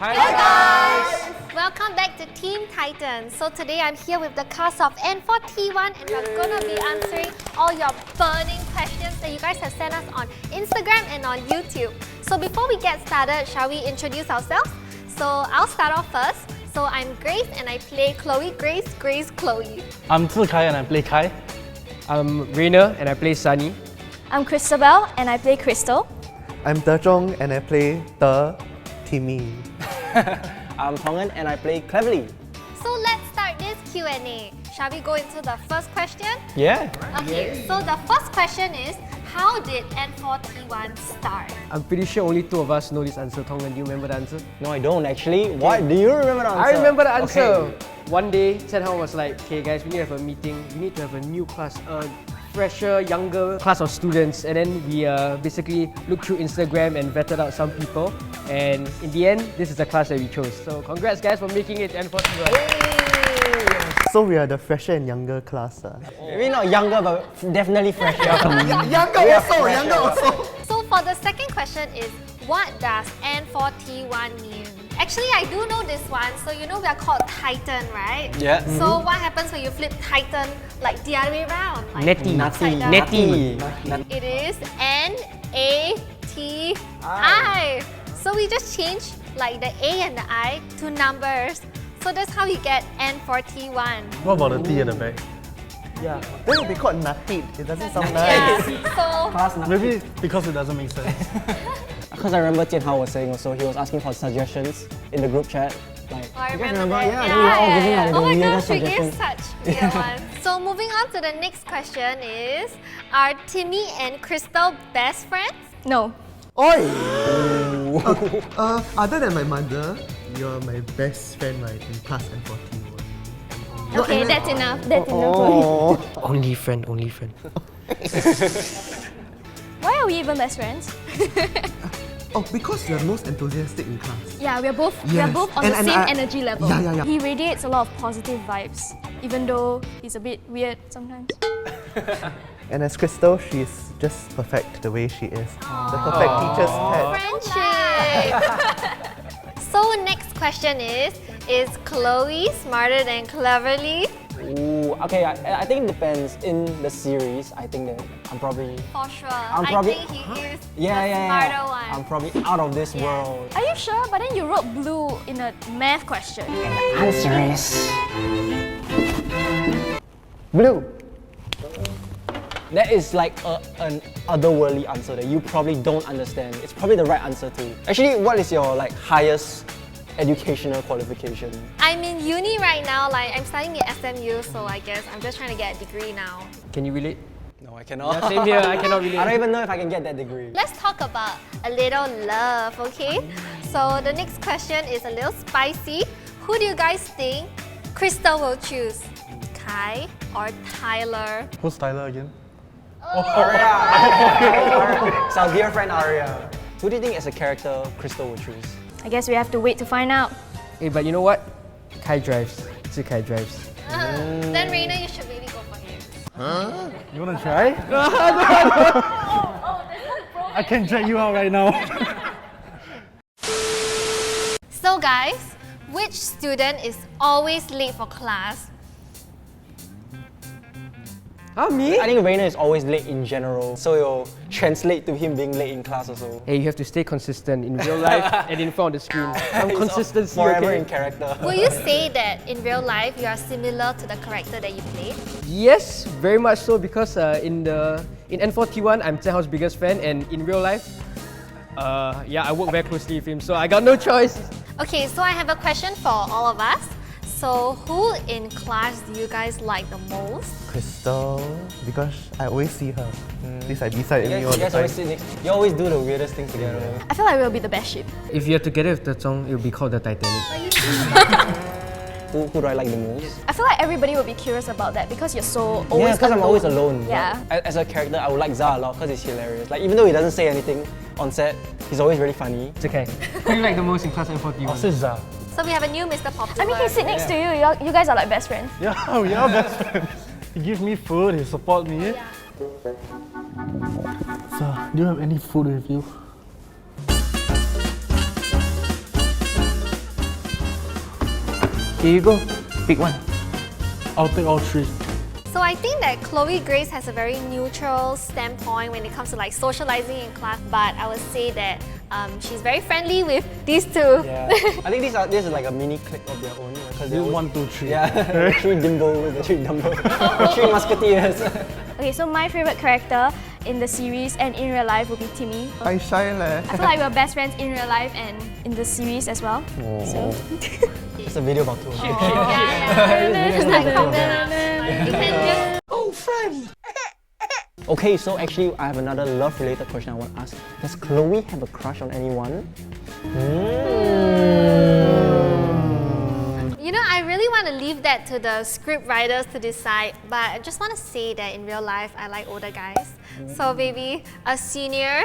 Hi guys! Welcome back to Team Titans. So today I'm here with the cast of N4T1 and we're gonna be answering all your burning questions that you guys have sent us on Instagram and on YouTube. So before we get started, shall we introduce ourselves? So I'll start off first. So I'm Grace and I play Chloe. Grace, Chloe. I'm Zikai and I play Kai. I'm Rainer and I play Sunny. I'm Christabel and I play Crystal. I'm Zhong and I play Timmy. I'm Tongan and I play Cleverley. So let's start this Q&A. Shall we go into the first question? Yeah. Okay, so the first question is, how did N4T1 start? I'm pretty sure only two of us know this answer. Tongan, do you remember the answer? No, I don't actually. What? Do you remember the answer? I remember the answer. Okay. One day, Chen was like, okay guys, we need to have a meeting. We need to have a new class, a fresher, younger class of students. And then we basically looked through Instagram and vetted out some people. And in the end, this is the class that we chose. So congrats guys for making it N4T1. So we are the fresher and younger class. Maybe not younger, but definitely fresher. Younger also. So for the second question is, what does N4T1 mean? Actually, I do know this one. So you know we are called Titan, right? Yeah. So what happens when you flip Titan like the other way around? Like Netty. upside down? Netty. It is N-A-T-I. So we just change like the A and the I to numbers. So that's how you get N4T1. What about the T at the back? Yeah. Then it will be called Natit. It doesn't sound Yeah. nice. So Maybe because it doesn't make sense. Because I remember Tian Hao was saying also, he was asking for suggestions in the group chat. Like, I you guys remember that. Yeah, they were all giving like the Oh my weirdest gosh, we gave suggestions. such weird ones. So moving on to the next question is, are Timmy and Crystal best friends? No. Oi! Other than my mother, you're my best friend right, in Class N4T1. Okay, that's enough. That's enough. Only friend. Why are we even best friends? Oh, because you're most enthusiastic in class. Yeah, we're both Yes. on the And same I- energy level. Yeah. He radiates a lot of positive vibes, even though he's a bit weird sometimes. And as Crystal, she's just perfect the way she is. The perfect teacher's pet. Friendship! So next question is Chloe smarter than Cleverley? Ooh, okay, I think it depends. In the series, I think that I'm probably... For sure. I'm I probably- think he is Yeah, the yeah, smarter yeah. one. I'm probably out of this world. Are you sure? But then you wrote blue in a math question. Answer is... Blue. That is like an otherworldly answer that you probably don't understand. It's probably the right answer too. Actually, what is your like highest educational qualification? I'm in uni right now, like I'm studying at SMU, so I guess I'm just trying to get a degree now. Can you relate? No, I cannot. Yeah, same here, I cannot relate. I don't even know if I can get that degree. Let's talk about a little love, okay? So the next question is a little spicy. Who do you guys think Crystal will choose? Kai or Tyler? Who's Tyler again? It's our dear friend Arya. Who do you think as a character Crystal would choose? I guess we have to wait to find out. Hey, but you know what? Kai drives. Zikai drives. Then Raina, you should maybe go for him. You wanna try? I can drag you out right now. So guys, which student is always late for class? Me? I think Rainer is always late in general, so it'll translate to him being late in class also. Hey, you have to stay consistent in real life and in front of the screen. Some He's consistency, forever okay? in character. Will you say that in real life you are similar to the character that you played? Yes, very much so, because in N4T1, I'm Chen Hao's biggest fan, and in real life, yeah, I work very closely with him, so I got no choice. Okay, so I have a question for all of us. So who in class do you guys like the most? Crystal, because I always see her. She's like beside me all You the guys always time. sit next. You always do the weirdest things together. I feel like we'll be the best ship. If you're together with the song, it will be called the Titanic. Who do I like the most? I feel like everybody will be curious about that because you're so always Yeah, because I'm always alone. Yeah. As a character, I would like Za a lot because he's hilarious. Like even though he doesn't say anything on set, he's always really funny. It's okay. Who do you like the most in Class N4T1? Oh, Zha. So we have a new Mr. Popular. I mean, he sit next to you. You guys are like best friends. Yeah, we are best friends. He gives me food, he supports me. So, do you have any food with you? Here you go. Pick one. I'll take all three. So I think that Chloe Grace has a very neutral standpoint when it comes to like socializing in class, but I would say that she's very friendly with these two. Yeah. I think this is like a mini clique of their own. Because This is 1, 2, 3. Yeah, three Dimbos, the three Dumbo, the three Musketeers. Okay, so my favorite character in the series and in real life will be Timmy. I shy leh. I feel like we're best friends in real life and in the series as well. So. It's a video about two. It's like you can just Okay, so actually I have another love-related question I want to ask. Does Chloe have a crush on anyone? You know, I really want to leave that to the script writers to decide, but I just want to say that in real life, I like older guys. So maybe a senior.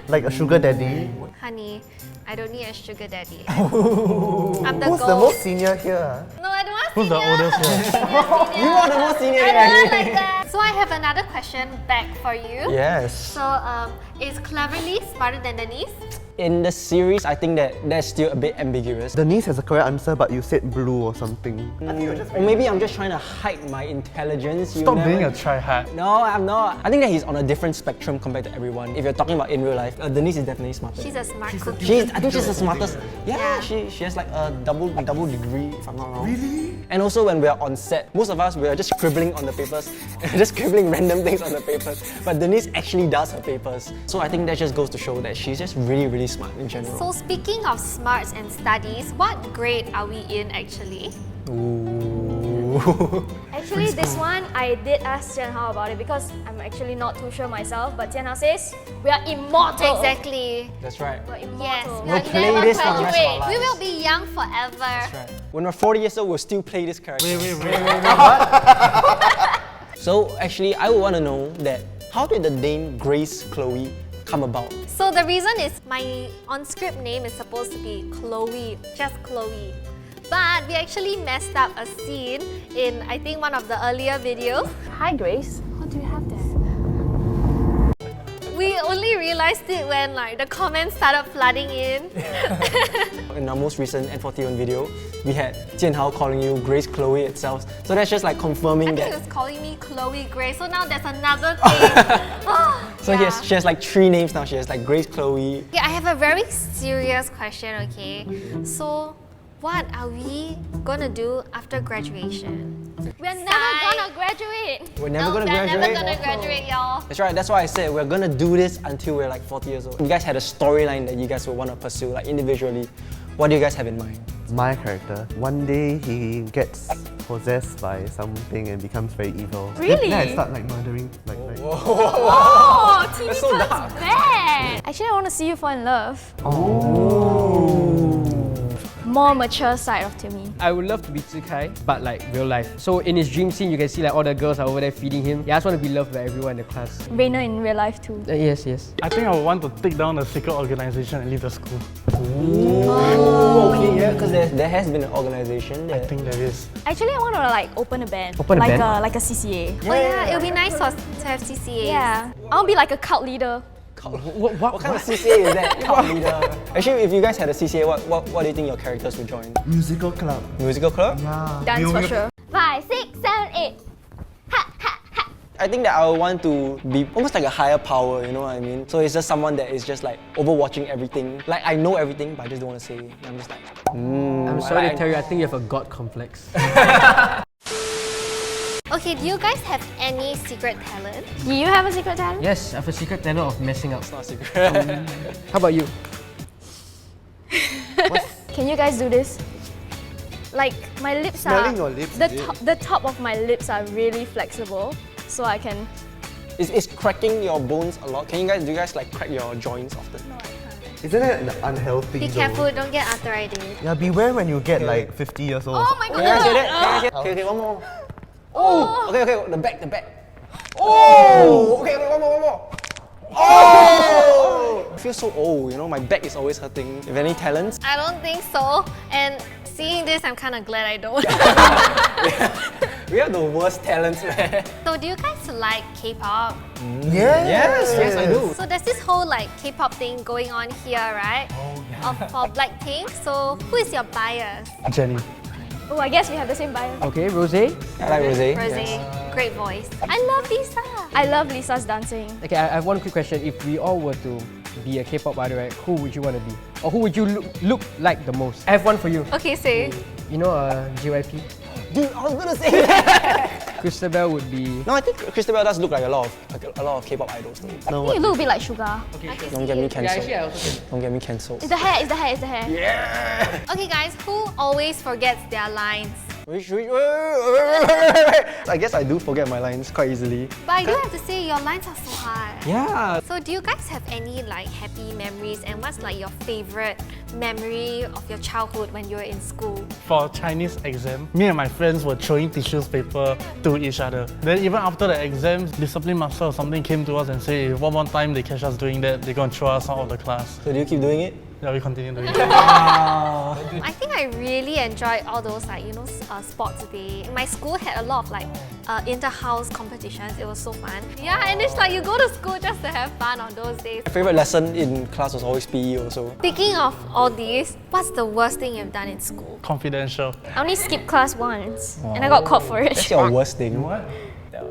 Like a sugar daddy. Honey, I don't need a sugar daddy. I'm the Who's gold. the most senior here? No, I don't want Who's the senior. oldest one? You are the most senior I here, don't actually. like that. So I have another question back for you. Yes. So is Cleverley smarter than Denise? In the series, I think that that's still a bit ambiguous. Denise has a correct answer, but you said blue or something. Or maybe I'm just trying to hide my intelligence. You Stop never- being a try-hard. No, I'm not. I think that he's on a different spectrum compared to everyone. If you're talking about in real life, Denise is definitely smarter. She's a smart cookie. I think she's the smartest. Yeah, Yeah. she has like a double degree, if I'm not wrong. Really? And also when we're on set, most of us we are just scribbling on the papers, just scribbling random things on the papers. But Denise actually does her papers. So I think that just goes to show that she's just really, really smart in general. So speaking of smarts and studies, what grade are we in actually? Ooh. Actually, this one I did ask Jianhao about it because I'm actually not too sure myself. But Jianhao says we are immortal. Exactly. That's right. We're Yes, immortal. we We'll will play never this for the rest of our graduate. We lives. will be young forever. That's right. When we're 40 years old, we'll still play this character. Wait. So actually, I would want to know that how did the name Grace Chloe come about? So the reason is my on-script name is supposed to be Chloe, just Chloe. But we actually messed up a scene in, I think, one of the earlier videos. Hi Grace, what do you have there? We only realized it when like the comments started flooding in. In our most recent N4T1 video, we had Jianhao calling you Grace Chloe itself. So that's just like I confirming think he that. was calling me Chloe Grace, so now there's another thing. So she has like 3 names now. She has like Grace Chloe. Okay, I have a very serious question, okay? So, what are we gonna do after graduation? We're never gonna graduate. We're never No, gonna we're graduate. never gonna graduate, y'all. That's right, that's why I said we're gonna do this until we're like 40 years old. You guys had a storyline that you guys would want to pursue, like individually. What do you guys have in mind? My character. One day he gets possessed by something and becomes very evil. Really? Then I start like murdering. Like, Oh, Timmy That's so turns dark. bad. Actually, I want to see you fall in love. More mature side of Timmy. I would love to be Zikai, but like real life. So in his dream scene, you can see like all the girls are over there feeding him. Yeah, I just want to be loved by everyone in the class. Rainer in real life too. Yes. I think I would want to take down the secret organization and leave the school. Okay, yeah, because there has been an organization I that. think there is. Actually, I want to like open a band. Open a like band? like a CCA. Oh yeah, it would be nice to have CCAs. Yeah. I want to be like a cult leader. What kind of CCA is that? Cult leader. Actually, if you guys had a CCA, what do you think your characters would join? musical club. Musical club? Yeah. Dance for sure. 5, 6, 7, 8. I think that I would want to be almost like a higher power, you know what I mean? So it's just someone that is just like overwatching everything. Like I know everything, but I just don't want to say. I'm just like, I'm sorry to tell you, I think you have a god complex. Okay, do you guys have any secret talent? Do you have a secret talent? Yes, I have a secret talent of messing up. it's not a secret. How about you? Can you guys do this? Like my lips Smelling are your lips, the is it? the top of my lips are really flexible, so I can. Is cracking your bones a lot? Do you guys like crack your joints often? Isn't that unhealthy? Be though? careful, don't get arthritis. Yeah, beware when you get like 50 years old. Oh my Can you guys god! get it? Okay, one more. Oh! Okay, the back. Oh! Okay, one more. Oh! I feel so old, you know, my back is always hurting. If any talents? I don't think so. And seeing this, I'm kind of glad I don't. We have the worst talents, man. So do you guys like K-pop? Yes, I do. So there's this whole like K-pop thing going on here, right? Oh yeah. For Blackpink. So who is your bias? Jenny. Oh, I guess we have the same bio. Okay, Rose. I like Rose. Rosé, great voice. I love Lisa. I love Lisa's dancing. Okay, I have one quick question. If we all were to be a K-pop idol, right, who would you want to be? Or who would you look like the most? I have one for you. Okay, say. You know JYP? Dude, I was gonna say that. Christabel would be... No, I think Christabel does look like a lot of K-pop idols though. No, You what? look a bit like Sugar. Okay, sure. Don't get me Yeah, cancelled. actually, I also can. Don't get me cancelled. It's the hair, it's the hair, it's the hair. Okay, guys, who always forgets their lines? Wait. I guess I do forget my lines quite easily. But I do have to say, your lines are so hard. Yeah. So do you guys have any like happy memories, and what's like your favorite memory of your childhood when you were in school? For Chinese exam, me and my friends were throwing tissues paper to each other. Then even after the exams, discipline master or something came to us and said, if one more time they catch us doing that, they're gonna throw us out of the class. So do you keep doing it? Yeah, we continue doing it. I think I really enjoyed all those like, you know, sports day. My school had a lot of like inter-house competitions. It was so fun. Yeah, and it's like you go to school just to have fun on those days. My favorite lesson in class was always PE also. Speaking of all these, what's the worst thing you've done in school? Confidential. I only skipped class once and I got caught for That's it. your worst thing. What?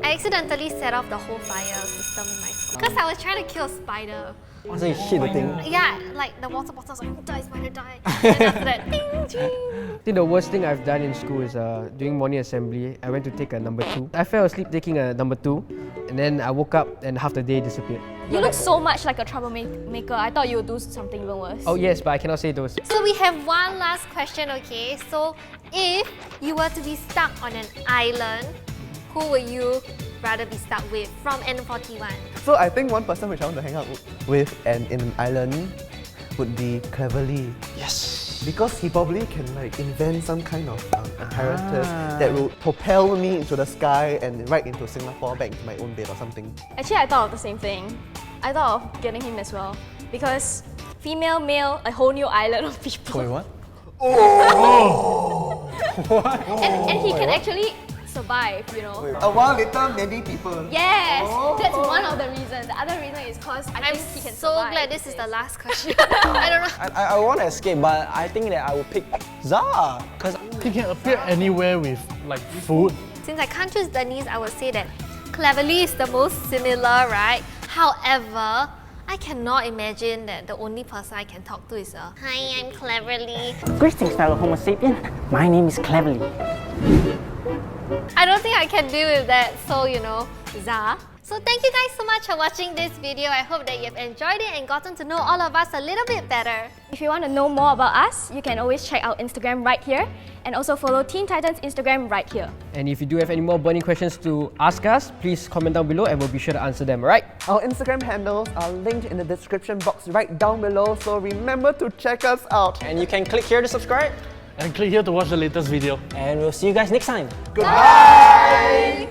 I accidentally set off the whole fire system in my school because I was trying to kill a spider. So you hit the thing. Yeah, like the water bottle was like, die, spider, die. And after that, ding, ding. I think the worst thing I've done in school is during morning assembly, I went to take a number 2. I fell asleep taking a number 2, and then I woke up and half the day disappeared. You look so much like a troublemaker. I thought you would do something even worse. Oh yes, but I cannot say those. So we have one last question, okay? So if you were to be stuck on an island, who would you rather be stuck with from N4T1? So I think one person which I want to hang out with and in an island would be Cleverley. Yes. Because he probably can like invent some kind of apparatus that will propel me into the sky and right into Singapore, back into my own bed or something. Actually, I thought of the same thing. I thought of getting him as well. Because female, male, a whole new island of people. Wait, what? And he can actually survive, you know. A while later, maybe people. Yes, that's one of the reasons. The other reason is because I I'm think he can so survive. glad this is the last question. I don't know. I want to escape, but I think that I will pick Zara. Because He can appear anywhere with like food. Since I can't choose Denise, I would say that Cleverley is the most similar, right? However, I cannot imagine that the only person I can talk to is hi, I'm Cleverley. Greetings, fellow Homo sapien. My name is Cleverley. I don't think I can deal with that, so you know, Za. So thank you guys so much for watching this video. I hope that you've enjoyed it and gotten to know all of us a little bit better. If you want to know more about us, you can always check out Instagram right here and also follow Teen Titans Instagram right here. And if you do have any more burning questions to ask us, please comment down below and we'll be sure to answer them, alright? Our Instagram handles are linked in the description box right down below, so remember to check us out. and you can click here to subscribe. And click here to watch the latest video. And we'll see you guys next time. Goodbye!